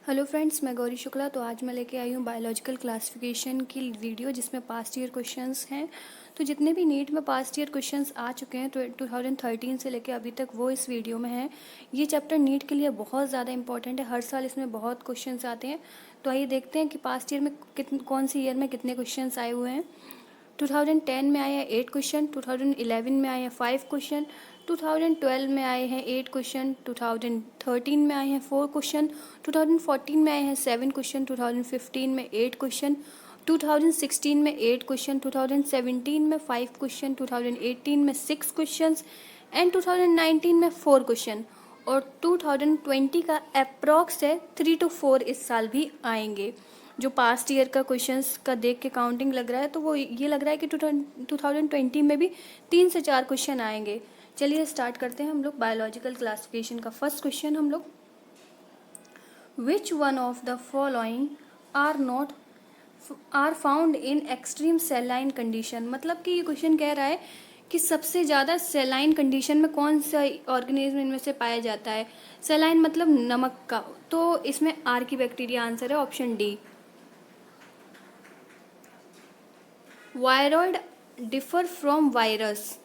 Hello friends, मैं गौरी शुक्ला। तो आज मैं लेके आई हूँ बायोलॉजिकल क्लासिफिकेशन की वीडियो जिसमें पास्ट ईयर क्वेश्चंस हैं। तो जितने भी नीट में पास्ट ईयर क्वेश्चंस आ चुके हैं तो 2013 से लेके अभी तक वो इस वीडियो में हैं। ये चैप्टर नीट के लिए बहुत ज़्यादा इंपॉर्टेंट है, हर साल इसमें बहुत क्वेश्चंस आते हैं। तो आइए देखते हैं कि पास्ट ईयर में कौन सी ईयर में कितने क्वेश्चन आए हुए हैं। 2010 में आए हैं 8 क्वेश्चन, 2011 में आए हैं 5 क्वेश्चन, 2012 में आए हैं 8 क्वेश्चन, 2013 में आए हैं 4 क्वेश्चन, 2014 में आए हैं 7 क्वेश्चन, 2015 में 8 क्वेश्चन, 2016 में 8 क्वेश्चन, 2017 में 5 क्वेश्चन, 2018 में 6 क्वेश्चन एंड 2019 में 4 क्वेश्चन। और 2020 का अप्रॉक्स है 3 to 4 इस साल भी आएंगे। जो पास्ट ईयर का क्वेश्चंस का देख के काउंटिंग लग रहा है तो वो ये लग रहा है कि 2020 में भी 3 से 4 क्वेश्चन आएंगे। चलिए स्टार्ट करते हैं हम लोग बायोलॉजिकल क्लासिफिकेशन का। फर्स्ट क्वेश्चन हम लोग, which one of the following are found in extreme saline condition. मतलब कि ये क्वेश्चन कह रहा है कि सबसे ज़्यादा सेलाइन कंडीशन में कौन सा ऑर्गेनिज्म इनमें से पाया जाता है। सेलाइन मतलब नमक का, तो इसमें आर की बैक्टीरिया आंसर है, option D. Viroid differ from virus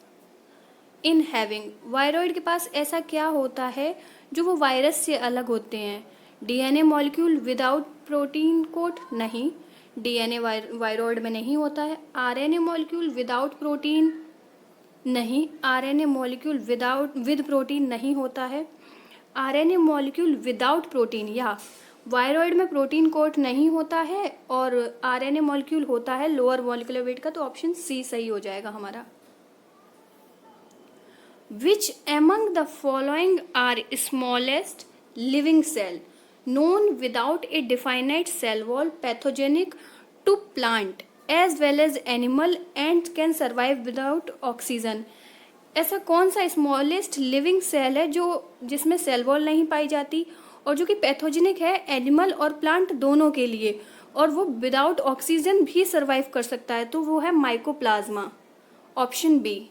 in having. Viroid के पास ऐसा क्या होता है जो वो वायरस से अलग होते हैं। DNA molecule without protein coat, नहीं, डीएनए वायरॉइड में नहीं होता है। आरएनए मॉलिक्यूल विदाउट प्रोटीन, नहीं, आरएनए मॉलिक्यूल विद प्रोटीन नहीं होता है। आरएनए मॉलिक्यूल विदाउट प्रोटीन, या वायरॉइड में प्रोटीन कोट नहीं होता है और आरएनए मॉलिक्यूल होता है लोअर मॉलिक्यूलर वेट का, तो ऑप्शन सी सही हो जाएगा हमारा। Which among the following are smallest living cell known without a definite cell wall, pathogenic to plant as well as animal and can survive without oxygen। ऐसा कौन सा smallest living cell है जो जिसमें सेल वॉल नहीं पाई जाती और जो कि पैथोजेनिक है एनिमल और प्लांट दोनों के लिए, और वो विदाउट ऑक्सीजन भी सर्वाइव कर सकता है, तो वो है mycoplasma, option B.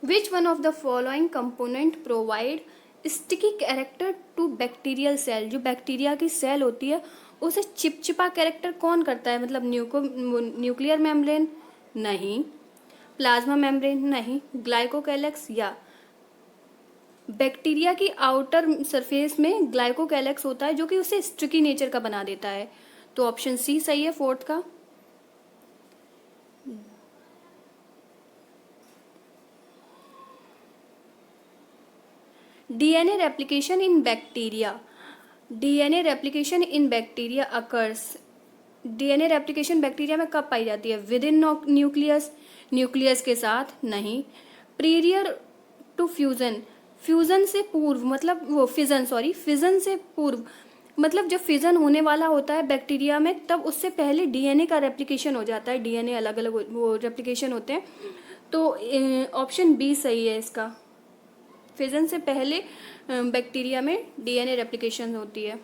Which one of the following component provide sticky character to bacterial cell। जो बैक्टीरिया की सेल होती है उसे चिपचिपा कैरेक्टर कौन करता है। मतलब न्यूक्लियर मेम्ब्रेन, नहीं, प्लाज्मा मेम्ब्रेन, नहीं, ग्लाइकोकैलेक्स, या बैक्टीरिया की आउटर सरफेस में ग्लाइकोकैलेक्स होता है जो कि उसे स्टिकी नेचर का बना देता है, तो ऑप्शन सी सही है फोर्थ का। डीएनए रेप्लिकेशन इन बैक्टीरिया। डीएनए रेप्लिकेशन इन bacteria occurs. DNA replication bacteria में कब पाई जाती है। विद इन न्यूक्लियस, न्यूक्लियस के साथ, नहीं। प्रीरियर टू फ्यूजन, फ्यूजन से पूर्व, मतलब वो फिजन, सॉरी, फिजन से पूर्व, मतलब जब फिजन होने वाला होता है बैक्टीरिया में तब उससे पहले डीएनए का रेप्लिकेशन हो जाता है। डीएनए अलग अलग वो रेप्लिकेशन होते हैं, तो ऑप्शन बी सही है इसका। फिजन से पहले बैक्टीरिया में डीएनए रेप्लिकेशन होती है।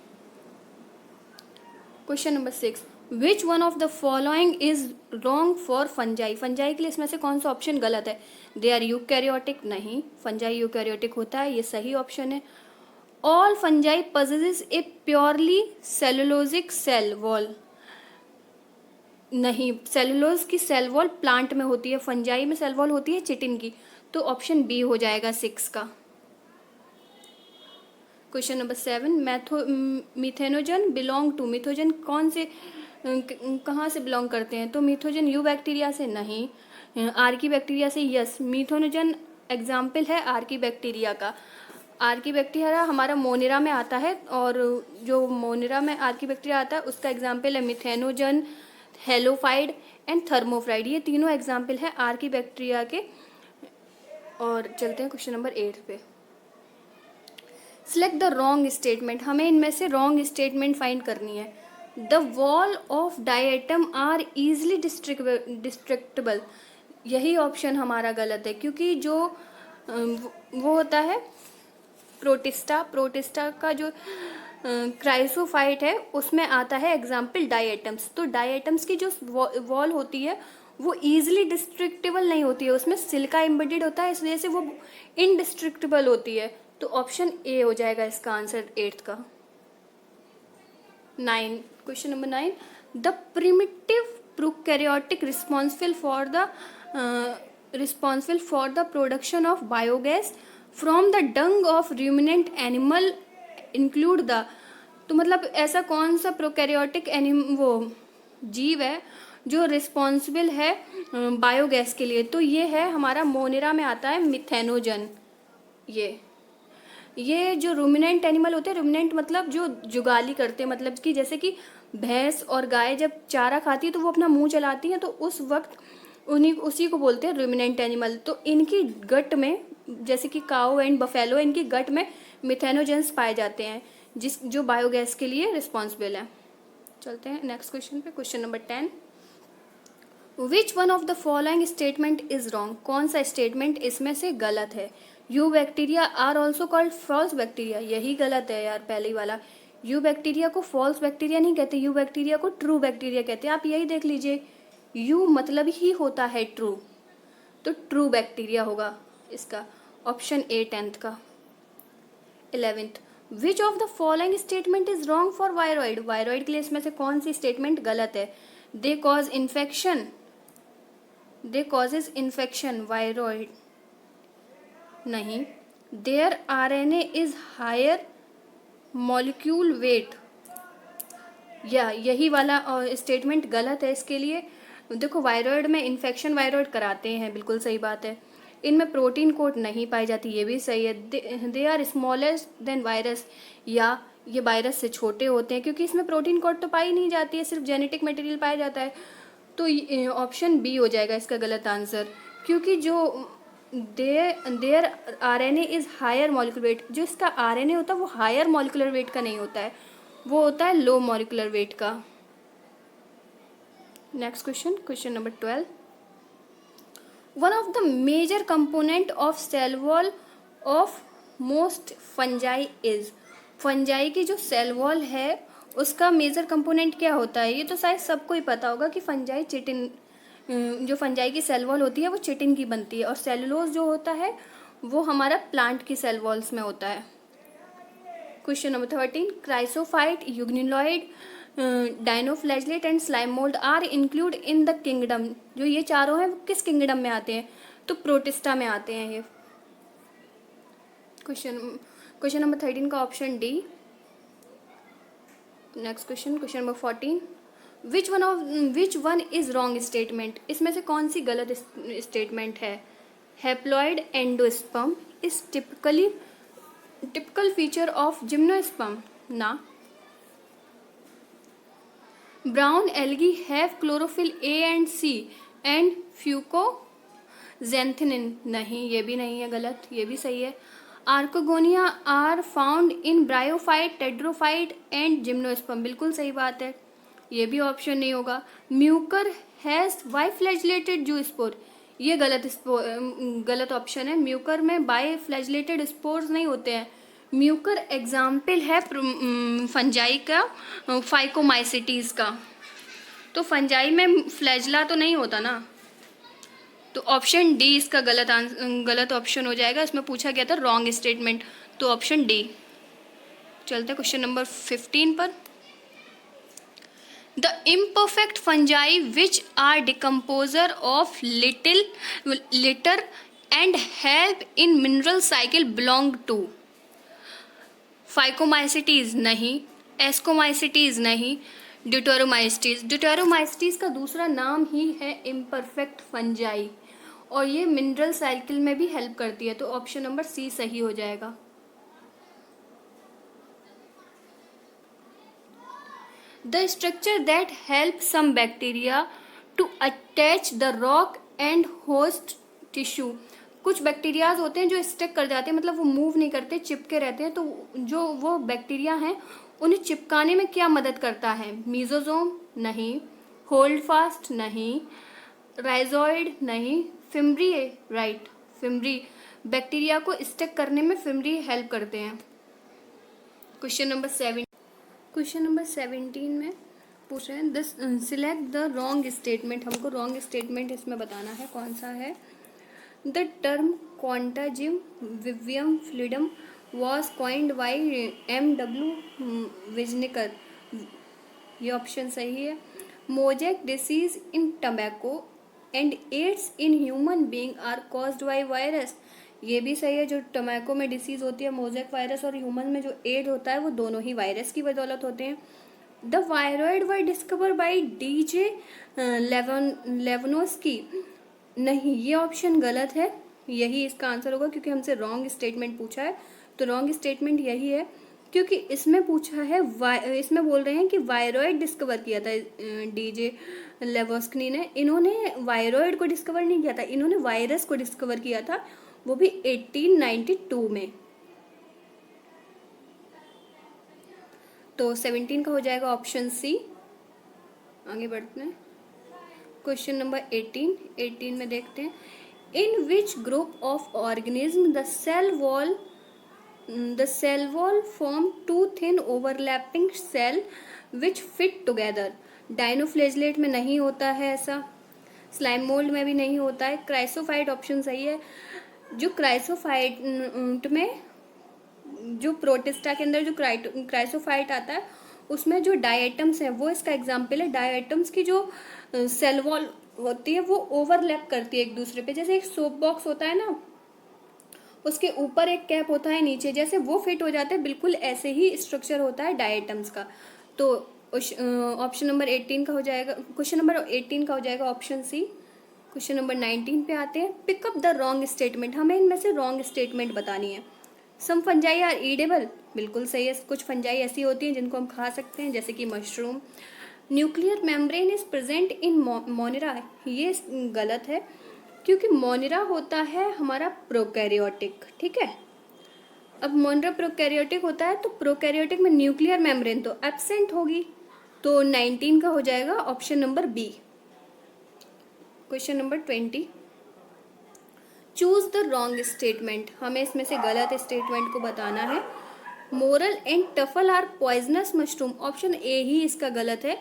Question number 6, which one of the following is wrong for fungi. Fungi के लिए इसमें से कौन सा ऑप्शन गलत है। दे आर यूकैरियोटिक, नहीं, फंजाई यूकैरियोटिक होता है, ये सही ऑप्शन है। All fungi possesses a purely cellulosic cell wall, नहीं, सेलुलोज की सेल वॉल प्लांट में होती है, फंजाई में सेल वॉल होती है चिटिन की, तो ऑप्शन बी हो जाएगा 6 का। Question number 7, methanogen belong to. Methanogen कौन से कहाँ से बिलोंग करते हैं, तो मिथोजन यू बैक्टीरिया से, नहीं, आर्की बैक्टीरिया से, यस। मिथोनोजन एग्जाम्पल है आर्की बैक्टीरिया का। आर्की बैक्टीरिया हमारा मोनेरा में आता है, और जो मोनेरा में आर्की बैक्टीरिया आता है उसका एग्जाम्पल है मिथेनोजन, हेलोफाइड एंड थर्मोफ्राइड, ये तीनों एग्जाम्पल है आर्की बैक्टीरिया के। और चलते हैं क्वेश्चन नंबर 8 पे। Select the wrong statement. हमें इनमें से रॉन्ग स्टेटमेंट फाइंड करनी है। The wall of diatom are easily destructible, यही ऑप्शन हमारा गलत है, क्योंकि जो वो होता है प्रोटिस्टा, प्रोटिस्टा का जो क्राइसोफाइट है उसमें आता है एग्जाम्पल डायटम्स, तो डायटम्स की जो वॉल होती है वो ईजिली डिस्ट्रक्टेबल नहीं होती है, उसमें सिलिका एम्बेडेड होता है, इस वजह से वो इनडिस्ट्रक्टेबल होती है, तो ऑप्शन ए हो जाएगा इसका आंसर 8th का। 9, question number 9, the primitive prokaryotic responsible for the production of biogas from the dung of ruminant animal include the, तो मतलब ऐसा कौन सा प्रोकैरियोटिक वो जीव है जो रिस्पॉन्सिबल है बायोगैस के लिए, तो ये है हमारा मोनेरा में आता है मिथेनोजन। ये जो रूमिनेंट एनिमल होते हैं, रूमिनेंट मतलब जो जुगाली करते हैं, मतलब कि जैसे कि भैंस और गाय जब चारा खाती है तो वो अपना मुंह चलाती हैं, तो उस वक्त उसी को बोलते हैं रूमिनेंट एनिमल। तो इनकी गट में, जैसे कि काऊ एंड बफेलो, इनकी गट में मिथेनोजेंस पाए जाते हैं जो बायोगैस के लिए रिस्पॉन्सिबल है। चलते हैं नेक्स्ट क्वेश्चन पे, question number 10, which one of the following statement is wrong, कौन सा स्टेटमेंट इसमें से गलत है। Eubacteria are also called false bacteria, यही गलत है यार, पहली वाला। यू बैक्टीरिया को फॉल्स बैक्टीरिया नहीं कहते, यू बैक्टीरिया को ट्रू बैक्टीरिया कहते हैं। आप यही देख लीजिए, यू मतलब ही होता है ट्रू, तो ट्रू बैक्टीरिया होगा इसका ऑप्शन ए 10th का। 11th, which of the following statement is wrong for viroid, viroid के लिए इसमें से कौन सी स्टेटमेंट गलत है। दे कॉजेज इन्फेक्शन, वायरॉइड नहीं। Their RNA is higher molecule weight, यही वाला स्टेटमेंट गलत है इसके लिए। देखो, वायरॉइड में इन्फेक्शन वायरॉइड कराते हैं, बिल्कुल सही बात है। इनमें प्रोटीन कोट नहीं पाई जाती, ये भी सही है। They are smallest than virus, या ये वायरस से छोटे होते हैं, क्योंकि इसमें प्रोटीन कोट तो पाई नहीं जाती है, सिर्फ जेनेटिक मटेरियल पाया जाता है। तो ऑप्शन बी हो जाएगा इसका गलत आंसर, क्योंकि जो their RNA is higher molecular weight, जो इसका RNA होता है वो हायर मॉलिक्यूलर वेट का नहीं होता है, वो होता है लो मॉलिक्यूलर वेट का। Next question, question number 12, one of the major component of cell wall of most fungi is, fungi की जो सेल वॉल है उसका मेजर कंपोनेंट क्या होता है। ये तो शायद सबको ही पता होगा कि फंजाई चिटिन, जो फंजाई की सेल वॉल होती है वो चिटिन की बनती है, और सेलुलोज जो होता है वो हमारा प्लांट की सेल वॉल्स में होता है। Question number 13, chrysophyte, euglenoid, dinoflagellate and slime mould are include in the kingdom, जो ये चारों हैं वो किस किंगडम में आते हैं, तो प्रोटिस्टा में आते हैं ये। क्वेश्चन नंबर 13 का option D. Next question, question number 14, which one is wrong statement, इसमें से कौन सी गलत स्टेटमेंट है। Haploid endosperm is typical feature of gymnosperm, ना। Brown algae have chlorophyll A and C and fucoxanthin, नहीं, ये भी नहीं है, गलत, ये भी सही है। Archegonia are found in bryophyte, pteridophyte and gymnosperm, बिल्कुल सही बात है, ये भी ऑप्शन नहीं होगा। म्यूकर हैज बाइफ्लैजिलेटेड जूस्पोर, ये गलत ऑप्शन है। म्यूकर में बाइफ्लैजिलेटेड स्पोर्स नहीं होते हैं। म्यूकर एग्जाम्पल है फंजाई का, फाइकोमाइसिटीज का, तो फंजाई में फ्लैजला तो नहीं होता ना, तो ऑप्शन डी इसका गलत ऑप्शन हो जाएगा। इसमें पूछा गया था रॉन्ग स्टेटमेंट, तो ऑप्शन डी। चलते क्वेश्चन नंबर 15 पर, the imperfect fungi which are decomposer of litter and help in mineral cycle belong to. Phycomycetes नहीं, एस्कोमाइसिटीज नहीं, ड्यूटेरोमाइसिटीज, ड्यूटेरोमाइसिटीज का दूसरा नाम ही है इम्परफेक्ट फंजाई, और ये मिनरल साइकिल में भी हेल्प करती है, तो ऑप्शन नंबर सी सही हो जाएगा। The structure that help some bacteria to attach the rock and host tissue, कुछ बैक्टीरियाज होते हैं जो स्टिक कर जाते हैं, मतलब वो मूव नहीं करते, चिपके रहते हैं, तो जो वो बैक्टीरिया हैं उन्हें चिपकाने में क्या मदद करता है। मीजोजोम नहीं, होल्ड फास्ट नहीं, राइजोइड नहीं, फिम्ब्री, राइट, फिम्ब्री, बैक्टीरिया को स्टिक करने में फिम्ब्री हेल्प करते हैं। क्वेश्चन नंबर 17 में पूछ रहे हैं this select the wrong statement, हमको रॉन्ग स्टेटमेंट इसमें बताना है, कौन सा है। The term contagium vivum fluidum was coined by M.W. विजनिकर, ये ऑप्शन सही है। Mosaic disease in tobacco and AIDS in human being are caused by virus, ये भी सही है। जो टबैको में डिसीज होती है मोजेक वायरस, और ह्यूमन में जो एड होता है वो दोनों ही वायरस की बदौलत होते हैं। The viroid were discover by DJ लेवनोस्की, नहीं ये ऑप्शन गलत है, यही इसका आंसर होगा क्योंकि हमसे रॉन्ग स्टेटमेंट पूछा है। तो रॉन्ग स्टेटमेंट यही है क्योंकि इसमें पूछा है इसमें बोल रहे हैं कि वायरॉइड डिस्कवर किया था DJ लेवोस्की ने। इन्होंने वायरॉइड को डिस्कवर नहीं किया था, इन्होंने वायरस को डिस्कवर किया था, वो भी 1892 में। तो 17 का हो जाएगा ऑप्शन सी। आगे बढ़ते हैं, क्वेश्चन नंबर 18 में देखते हैं, in which group of organism the cell wall form two thin overlapping cell which fit together. Dinoflagellate में नहीं होता है ऐसा, स्लाइम मोल्ड में भी नहीं होता है, क्राइसोफाइट ऑप्शन सही है। जो क्राइसोफाइट में, जो प्रोटिस्टा के अंदर जो क्राइसोफाइट आता है उसमें जो डायटम्स है वो इसका एग्जाम्पल है। डायटम्स की जो सेल वॉल होती है वो ओवरलैप करती है एक दूसरे पे, जैसे एक सोप बॉक्स होता है ना, उसके ऊपर एक कैप होता है, नीचे जैसे वो फिट हो जाते हैं, बिल्कुल ऐसे ही स्ट्रक्चर होता है डायटम्स का। तो ऑप्शन नंबर 18 का हो जाएगा, क्वेश्चन नंबर 18 का हो जाएगा ऑप्शन सी। क्वेश्चन नंबर 19 पे आते हैं, पिकअप द रॉन्ग स्टेटमेंट, हमें इनमें से रॉन्ग स्टेटमेंट बतानी है। सम फंजाई आर ईडेबल, बिल्कुल सही है, कुछ फंजाई ऐसी होती हैं जिनको हम खा सकते हैं जैसे कि mushroom. Nuclear membrane is present in Monera, ये गलत है क्योंकि मोनेरा होता है हमारा प्रोकैरियोटिक, ठीक है। अब मोनेरा प्रोकैरियोटिक होता है तो प्रोकैरियोटिक में न्यूक्लियर मेम्ब्रेन तो एब्सेंट होगी, तो 19 का हो जाएगा option number B. Question number 20, choose the wrong statement, हमें इसमें से गलत स्टेटमेंट को बताना है। Morel and truffle are poisonous mushroom, option A ही इसका गलत है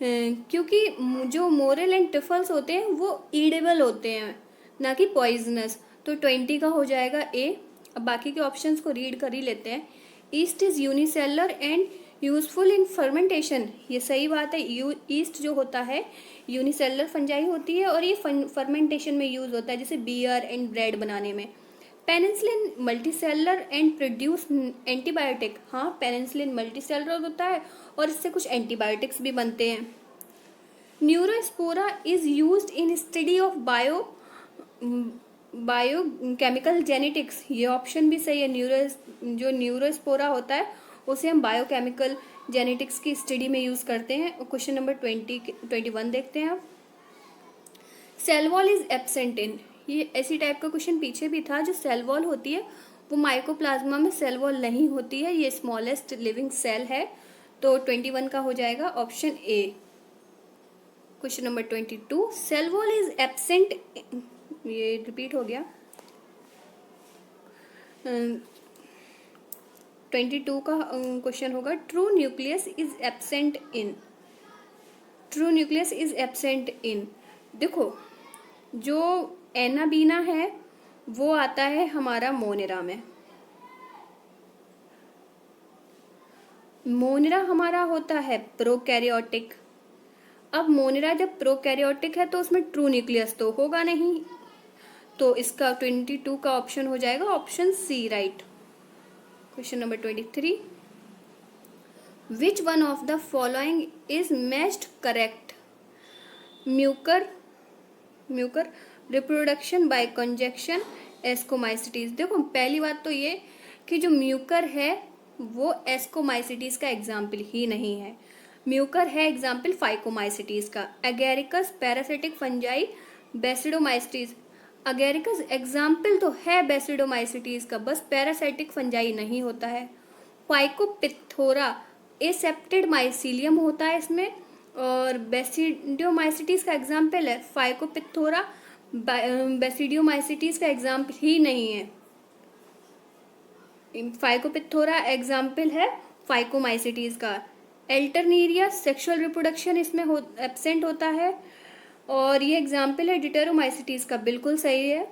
क्योंकि जो मोरल एंड टफल्स होते हैं वो ईडेबल होते हैं ना कि पॉइजनस। तो 20 का हो जाएगा ए। अब बाकी के ऑप्शंस को रीड कर ही लेते हैं। East is unicellular and useful in fermentation, ये सही बात है। ईस्ट जो होता है यूनिसेलर फंजाई होती है और ये फर्मेंटेशन में यूज होता है, जैसे बियर एंड ब्रेड बनाने में। Penicillin multicellular and produce antibiotic, हाँ पेनिसिलिन मल्टीसेलर होता है और इससे कुछ एंटीबायोटिक्स भी बनते हैं। Neurospora is used in study of biochemical genetics, ये ऑप्शन भी सही है। जो न्यूरोस्पोरा होता है उसे हम बायोकेमिकल जेनेटिक्स की स्टडी में यूज करते हैं। क्वेश्चन नंबर 21 देखते हैं आप। Cell wall is absent in, ये ऐसी टाइप का क्वेश्चन पीछे भी था। जो सेल वॉल होती है वो माइकोप्लाज्मा में सेल वॉल नहीं होती है, ये स्मॉलेस्ट लिविंग सेल है। तो 21 का हो जाएगा option A. Question number 22, cell wall is absent, ये रिपीट हो गया। 22 का क्वेश्चन होगा, true nucleus is absent in, true nucleus is absent in. देखो जो एनाबीना है वो आता है हमारा मोनेरा में, मोनेरा हमारा होता है प्रोकैरियोटिक। अब मोनेरा जब प्रोकैरियोटिक है तो उसमें ट्रू न्यूक्लियस तो होगा नहीं, तो इसका 22 का ऑप्शन हो जाएगा option C, right. Question number 23, which one of the following is matched correct. Mucor reproduction by conjunction ascomycetes. देखो पहली बात तो ये कि जो म्यूकर है वो एस्कोमाइसिटीज का एग्जाम्पल ही नहीं है। म्यूकर है एग्जाम्पल फाइकोमाइसिटीज का। Agaricus parasitic fungi basidiomycetes, Agaricus example तो है बेसिडोमाइसिटीज का, बस पैरासिटिक फंजाई नहीं होता है। फाइकोपिथोरा एसेप्टेड माइसीलियम होता है इसमें, और बेसिडियोमाइसिटीज का एग्जाम्पल है फाइकोपिथोरा, बेसिडियोमाइसिटीज का एग्जाम्पल ही नहीं है। फाइकोपिथोरा एग्जाम्पल है फाइकोमाइसिटीज का। एल्टरनेरिया सेक्सुअल रिप्रोडक्शन इसमें एब्सेंट होता है और ये एग्जाम्पल है डिटेरोमाइसिटीज का, बिल्कुल सही है।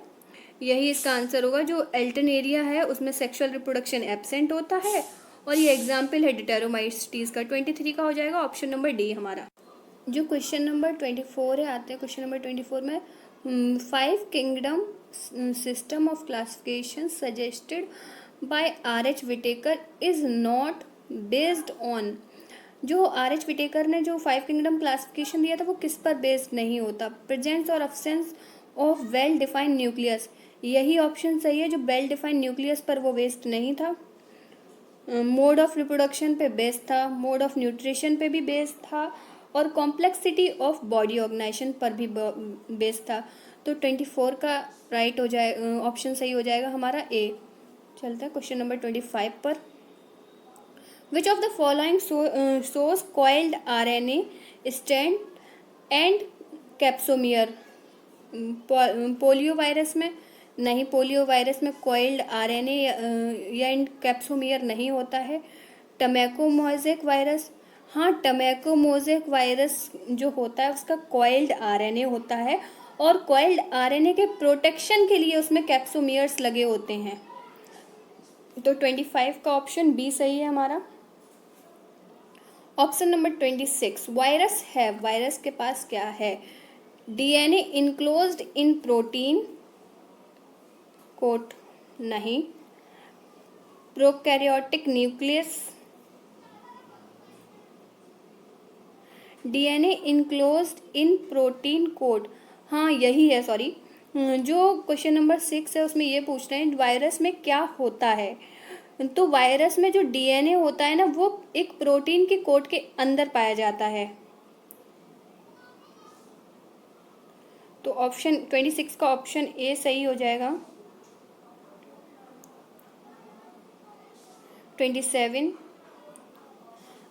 यही इसका आंसर होगा। जो एल्टरनेरिया है उसमें सेक्सुअल रिप्रोडक्शन एब्सेंट होता है, और ये एग्जाम्पल है डिटेरोमाइसीट्स का। 23 का हो जाएगा ऑप्शन नंबर डी हमारा। जो क्वेश्चन नंबर 24 है, आते हैं क्वेश्चन नंबर 24 में। 5 kingdom system of classification suggested by R.H. Whittaker is not based on. जो R.H. विटेकर ने जो 5 किंगडम क्लासिफिकेशन दिया था वो किस पर बेस्ड नहीं होता? प्रेजेंस और absence of well defined nucleus, यही ऑप्शन सही है। जो वेल डिफाइंड न्यूक्लियस पर वो बेस्ड नहीं था। मोड ऑफ रिप्रोडक्शन पे बेस्ड था, मोड ऑफ न्यूट्रिशन पे भी बेस्ड था, और कॉम्प्लेक्सिटी ऑफ बॉडी ऑर्गेनाइजेशन पर भी बेस्ड था। तो 24 का राइट हो जाए, ऑप्शन सही हो जाएगा हमारा ए। चलता है क्वेश्चन नंबर 25 पर। विच of the following source coiled RNA stand and capsomere? Polio virus में नहीं, पोलियो वायरस में कॉइल्ड RNA या कैप्सोमियर नहीं होता है। टमैको मोज़ेक वायरस, हाँ टमैको मोज़ेक वायरस जो होता है उसका कॉइल्ड RNA होता है, और कॉइल्ड RNA के प्रोटेक्शन के लिए उसमें कैप्सोमियर्स लगे होते हैं। तो 25 का ऑप्शन बी सही है हमारा। ऑप्शन नंबर 26, वायरस है, वायरस के पास क्या है? DNA enclosed in protein coat नहीं। Prokaryotic nucleus, DNA enclosed in protein coat, हाँ यही है, सॉरी। जो क्वेश्चन नंबर 6 है उसमें ये पूछ रहे हैं वायरस में क्या होता है। तो वायरस में जो DNA होता है ना वो एक प्रोटीन की कोट के अंदर पाया जाता है। तो ऑप्शन 26 का ऑप्शन ए सही हो जाएगा। 27,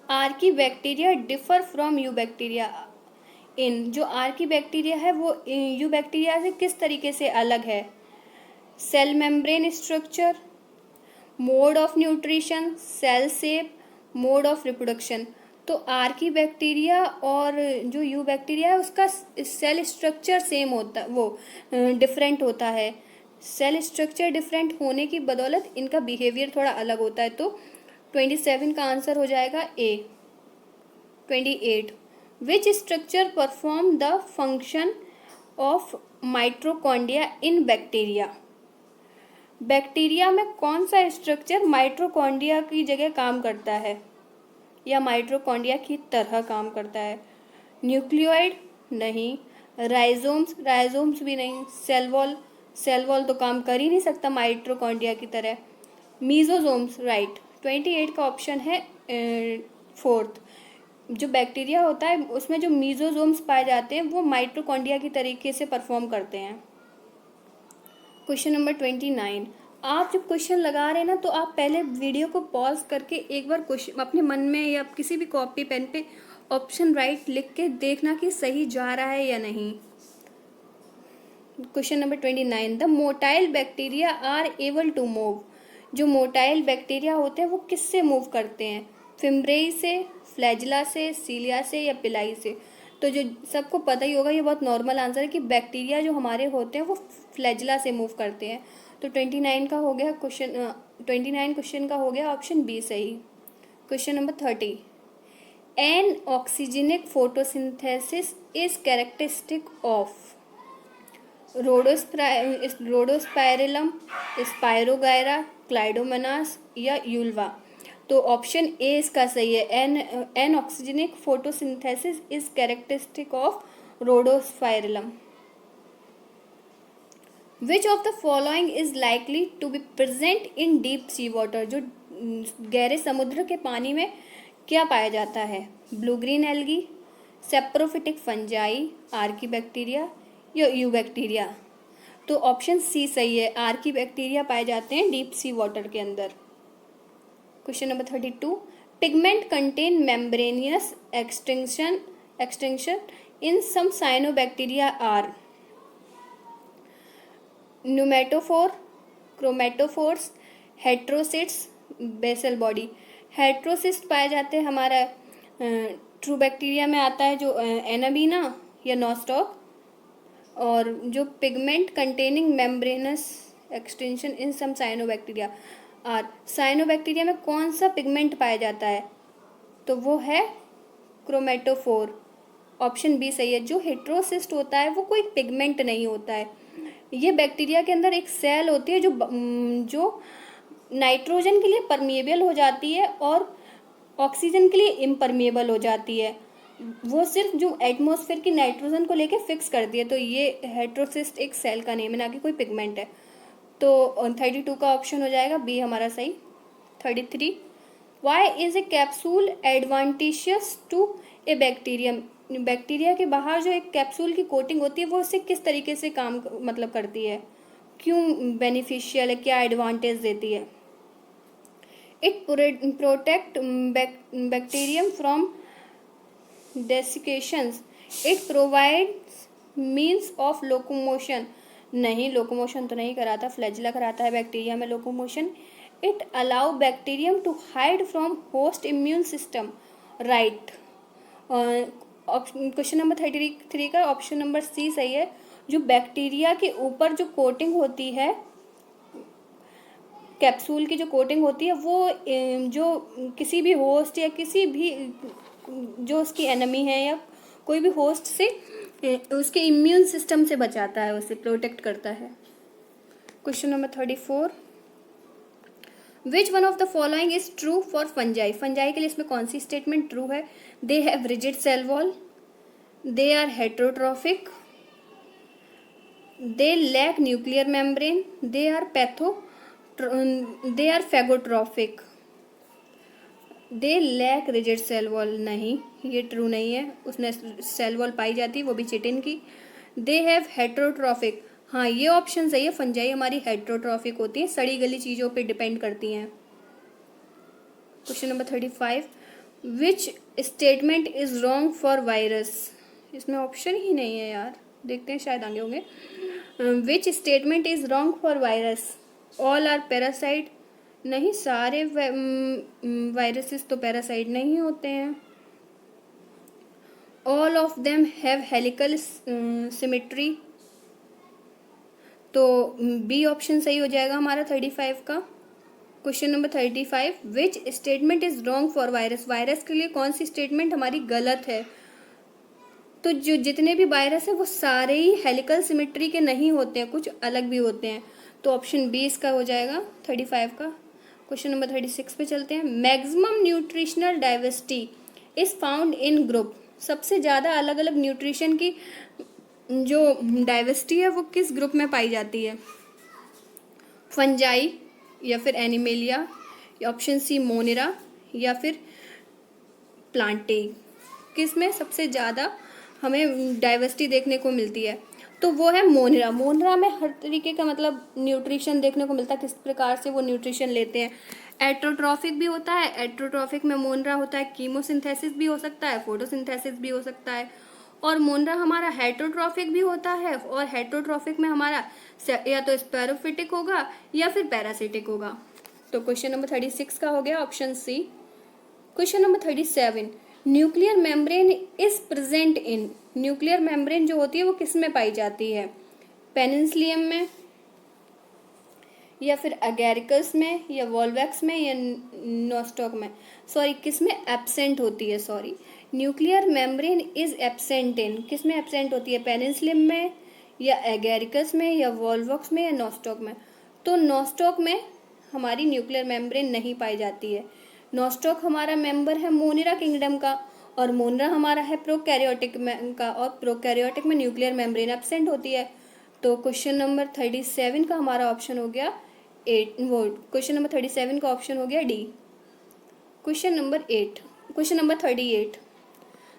Archie bacteria differ from you bacteria इन। जो आर्की बैक्टीरिया है वो यू बैक्टीरिया से किस तरीके से अलग है? Cell membrane structure, mode of nutrition, cell shape, mode of reproduction. तो आर्की बैक्टीरिया और जो यू बैक्टीरिया है उसका सेल स्ट्रक्चर सेम होता, वो डिफरेंट होता है। सेल स्ट्रक्चर डिफरेंट होने की बदौलत इनका बिहेवियर थोड़ा अलग होता है। तो 27 का आंसर हो जाएगा ए। 28, which structure perform the function of mitochondria in bacteria? Bacteria में कौन सा स्ट्रक्चर माइटोकॉन्ड्रिया की जगह काम करता है या माइटोकॉन्ड्रिया की तरह काम करता है? न्यूक्लियोइड नहीं, राइजोम्स, राइजोम्स भी नहीं, सेल वॉल, सेल वॉल तो काम कर ही नहीं सकता माइटोकॉन्ड्रिया की तरह। Mesosomes, right. 28 का ऑप्शन है फोर्थ। जो बैक्टीरिया होता है उसमें जो मीजोजोम्स पाए जाते हैं वो माइटोकॉन्ड्रिया की तरीके से परफॉर्म करते हैं। क्वेश्चन नंबर 29, आप जब क्वेश्चन लगा रहे हैं ना तो आप पहले वीडियो को पॉज करके एक बार क्वेश्चन अपने मन में या किसी भी कॉपी पेन पे ऑप्शन राइट लिख के देखना कि सही जा रहा है या नहीं। Question number 29, the motile bacteria are able to move. जो मोटाइल बैक्टीरिया होते हैं वो किससे मूव करते हैं? फिम्ब्रेई से, फ्लैजिला से, सीलिया से या पिलाई से? तो जो सबको पता ही होगा, ये बहुत नॉर्मल आंसर है कि बैक्टीरिया जो हमारे होते हैं वो फ्लैजिला से मूव करते हैं। तो 29 का हो गया क्वेश्चन, 29 क्वेश्चन का हो गया ऑप्शन बी सही। Question number 30, anoxygenic photosynthesis is characteristic of Rhodospirillum, Spirogyra, Chlamydomonas या यूल्वा? तो ऑप्शन ए इसका सही है। Anoxygenic photosynthesis is characteristic of Rhodospirillum. Which of the following is likely to be present in deep sea water? जो गहरे समुद्र के पानी में क्या पाया जाता है? Blue green algae, saprophytic fungi, Archie bacteria या यू बैक्टीरिया? तो ऑप्शन सी सही है, आर्की बैक्टीरिया पाए जाते हैं डीप सी वाटर के अंदर। Question number 32, pigment contain membranous extension in some cyanobacteria are pneumatophore, chromatophores, heterocysts, basal body. Heterocyst पाए जाते हैं हमारा ट्रू बैक्टीरिया में आता है जो एनाबीना या नॉस्टॉक, और जो pigment containing membranous extension in some cyanobacteria are, cyanobacteria में कौन सा पिगमेंट पाया जाता है, तो वो है क्रोमेटोफोर। ऑप्शन बी सही है। जो हेट्रोसिस्ट होता है वो कोई पिगमेंट नहीं होता है, ये बैक्टीरिया के अंदर एक सेल होती है जो नाइट्रोजन के लिए परमिएबल हो जाती है और ऑक्सीजन के लिए इम्परमिएबल हो जाती है। वो सिर्फ जो एटमॉस्फेयर की नाइट्रोजन को लेके फिक्स करती है, तो ये हेट्रोसिस्ट एक सेल का नेम है, ना कि कोई पिगमेंट है। तो 32 का ऑप्शन हो जाएगा बी हमारा सही। 33, why is a capsule advantageous to a bacterium, bacteria के बाहर जो एक कैप्सूल की कोटिंग होती है वो उससे किस तरीके से काम मतलब करती है, क्यों बेनिफिशियल है, क्या एडवांटेज देती है। It protect bacterium from desiccations, it provides means of locomotion, नहीं लोकोमोशन तो नहीं कराता, फ्लैजिला कराता है बैक्टीरिया में locomotion. It allow bacterium to hide from host immune system, right. Question number 33 का ऑप्शन नंबर सी सही है। जो बैक्टीरिया के ऊपर जो कोटिंग होती है, कैप्सूल की जो कोटिंग होती है, वो जो किसी भी होस्ट या किसी भी जो उसकी एनिमी है या कोई भी होस्ट से उसके इम्यून सिस्टम से बचाता है, उसे प्रोटेक्ट करता है। Question number 34, which one of the following is true for fungi, fungi के लिए इसमें कौन सी स्टेटमेंट ट्रू है। They have rigid cell wall, they are heterotrophic, they lack nuclear membrane, they are phagotrophic. They lack rigid cell wall, नहीं ये true नहीं है, उसने सेल वॉल पाई जाती है वो भी चिटिन की। दे हैव हेट्रोट्रॉफिक, हाँ ये ऑप्शन सही है, फंजाई हमारी हेट्रोट्रॉफिक होती है, सड़ी गली चीज़ों पे डिपेंड करती हैं। Question number 35, which statement is wrong for virus, इसमें ऑप्शन ही नहीं है यार, देखते हैं शायद आगे होंगे। Which statement is wrong for virus, all are parasite, नहीं सारे वायरसेस तो पैरासाइट नहीं होते हैं। All of them have helical symmetry, तो बी ऑप्शन सही हो जाएगा हमारा 35 का। Question number 35, which statement is wrong for virus, virus के लिए कौन सी स्टेटमेंट हमारी गलत है, तो जो जितने भी वायरस है वो सारे ही हेलिकल सिमेट्री के नहीं होते हैं, कुछ अलग भी होते हैं, तो ऑप्शन बी इसका हो जाएगा 35 का। क्वेश्चन नंबर 36 पे चलते हैं। Maximum nutritional diversity is found in group, सबसे ज़्यादा अलग अलग न्यूट्रिशन की जो डाइवर्सिटी है वो किस ग्रुप में पाई जाती है, फंजाई या फिर एनिमेलिया, ऑप्शन सी मोनेरा या फिर प्लांटे, किस में सबसे ज़्यादा हमें डाइवर्सिटी देखने को मिलती है, तो वो है मोनेरा। मोनेरा में हर तरीके का मतलब न्यूट्रिशन देखने को मिलता है, किस प्रकार से वो न्यूट्रिशन लेते हैं। एट्रोट्रॉफिक भी होता है, एट्रोट्रॉफिक में मोनेरा होता है, कीमोसिंथेसिस भी हो सकता है, फोटोसिंथेसिस भी हो सकता है, और मोनेरा हमारा हेट्रोट्रॉफिक भी होता है, और हेट्रोट्रॉफिक में हमारा या तो स्पैरोफिटिक होगा या फिर पैरासिटिक होगा। तो क्वेश्चन नंबर 36 का हो गया option C. Question number 37, nuclear membrane is present in, nuclear membrane जो होती है वो किस में पाई जाती है, पेनिसिलियम में या फिर अगैरिकस में या वॉल्वैक्स में या नोस्टॉक में, सॉरी किस में एब्सेंट होती है, sorry nuclear membrane is absent इन, किस में एब्सेंट होती है, पेनिसिलियम में या एगैरिकस में या वॉल्वैक्स में या नोस्टॉक में, तो नोस्टॉक में हमारी न्यूक्लियर मेम्ब्रेन नहीं पाई जाती है। नोस्टॉक हमारा मेंबर है मोनेरा किंगडम का, और मोनेरा हमारा है प्रोकैरियोटिक में का, और प्रोकैरियोटिक में न्यूक्लियर मेम्ब्रेन एब्सेंट होती है। तो क्वेश्चन नंबर 37 का हमारा ऑप्शन हो गया 8, वो क्वेश्चन नंबर 37 का ऑप्शन हो गया D. Question number 38,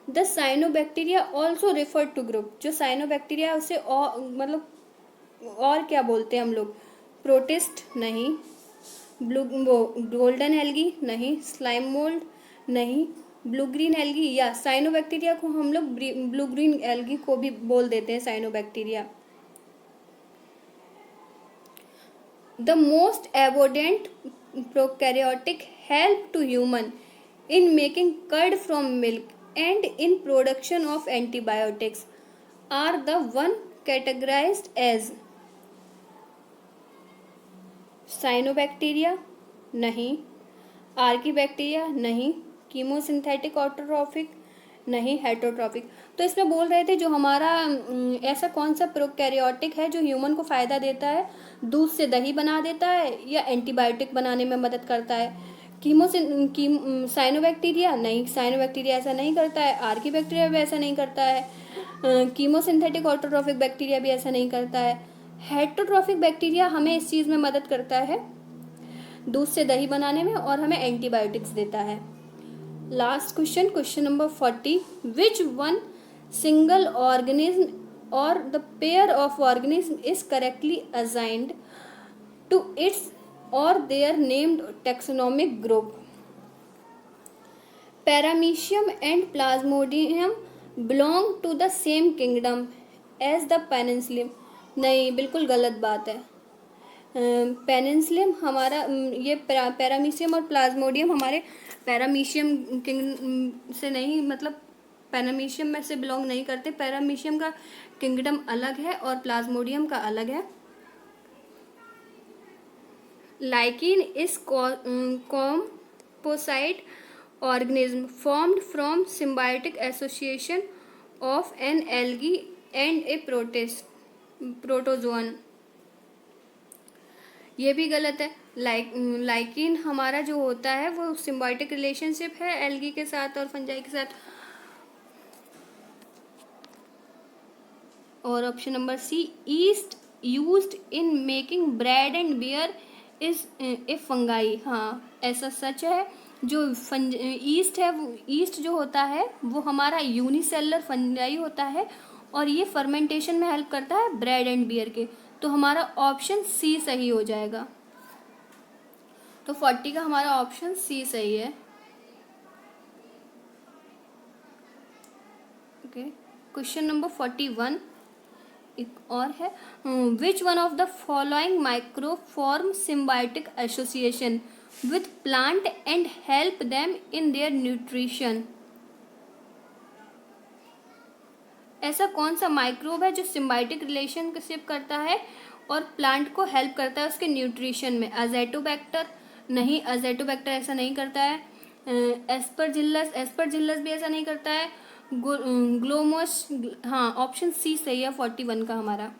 the cyanobacteria also refer to group, जो साइनोबैक्टीरिया उसे मतलब और क्या बोलते हैं हम लोग, प्रोटिस्ट नहीं, वो गोल्डन एल्गी नहीं, स्लाइम मोल्ड नहीं, ब्लू ग्रीन एल्गी, या साइनोबैक्टीरिया को हम लोग ब्लू ग्रीन एल्गी को भी बोल देते हैं cyanobacteria. The most abundant prokaryotic help to human in making curd from milk and in production of antibiotics are the one categorized as cyanobacteria, नहीं। आर्कीबैक्टीरिया, नहीं। कीमोसिंथेटिक ऑटोट्रॉफिक, नहीं। हेटरोट्रॉफिक। तो इसमें बोल रहे थे जो हमारा ऐसा कौन सा प्रोकैरियोटिक है जो ह्यूमन को फ़ायदा देता है, दूध से दही बना देता है या एंटीबायोटिक बनाने में मदद करता है। साइनोबैक्टीरिया, नहीं। साइनोबैक्टीरिया ऐसा नहीं करता है। आर्कीबैक्टीरिया भी ऐसा नहीं करता है। कीमोसिंथेटिक ऑटोट्रॉफिक बैक्टीरिया भी ऐसा नहीं करता है। हेटरोट्रॉफिक बैक्टीरिया हमें इस चीज़ में मदद करता है, दूध से दही बनाने में, और हमें एंटीबायोटिक्स देता है। Last question, question number 40, which one single organism or the pair of organism is correctly assigned to its or their named taxonomic group. Paramecium and Plasmodium belong to the same kingdom as the Penicillium, नहीं, बिल्कुल गलत बात है। पेनिनसिलियम हमारा ये paramecium और Plasmodium हमारे paramecium king से नहीं, मतलब पैरामीशियम में से बिलोंग नहीं करते। पैरामीशियम का किंगडम अलग है और प्लाज्मोडियम का अलग है। Lichen is composite organism formed from symbiotic association of an algae and a protozoan, ये भी गलत है। लाइकिन हमारा जो होता है वो सिम्बायोटिक रिलेशनशिप है एल्गी के साथ और फंजाई के साथ। और option number C, yeast used in making bread and beer is a fungi, हाँ ऐसा सच है। जो ईस्ट है, वो ईस्ट जो होता है वो हमारा यूनिसेलुलर फंजाई होता है और ये फर्मेंटेशन में हेल्प करता है ब्रेड एंड बियर के। तो हमारा ऑप्शन सी सही हो जाएगा। तो 40 का हमारा ऑप्शन सी सही है। ओके, क्वेश्चन नंबर 41 एक और है, विच one of the following micro form symbiotic association with plant and help them in their nutrition। ऐसा कौन सा माइक्रोब है जो सिम्बायोटिक रिलेशनशिप करता है और प्लांट को हेल्प करता है उसके न्यूट्रिशन में। अज़ेटोबैक्टर, नहीं, अज़ेटोबैक्टर ऐसा नहीं करता है। एस्परजिलस भी ऐसा नहीं करता है। ग्लोमोस, हाँ ऑप्शन सी सही है 41 का हमारा।